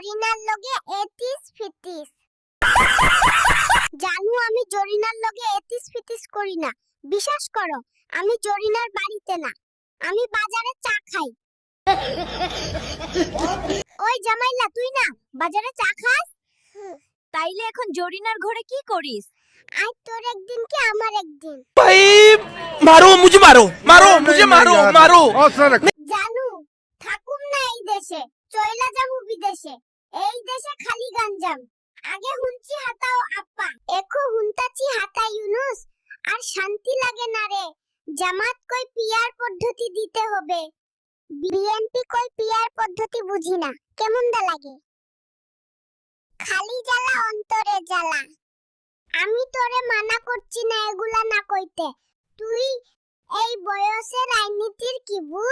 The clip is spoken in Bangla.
জরিনার লগে এতিস ফিতিস। জানু আমি জরিনার লগে এতিস ফিতিস করি না। বিশ্বাস করো, আমি জরিনার বাড়িতে না, আমি বাজারে চা খাই। ওই জামাইলা, তুই না বাজারে চা খাস? তাইলে এখন জরিনার ঘরে কি করিস? আজ তোর একদিন কি আমার একদিন। भाई मारो मुझे मारो मारो मुझे मारो मारो জানু থাকুম না এই দেশে, চইলা যাবো বিদেশে। এই দেশে খালি গাঞ্জাম। আগে হুনছি হাতাও আপ্পা, এখন হুনতাছি হাতা ইউনুস। আর শান্তি লাগে না রে। জামাত কই পিয়ার পদ্ধতি দিতে হবে, বিএনপি কই পিয়ার পদ্ধতি বুঝি না। কেমন দা লাগে? খালি জ্বালা অন্তরে জ্বালা। আমি তোরে মানা করছি না এগুলা না কইতে। তুই এই বয়সে রাজনীতির কি বুঝ?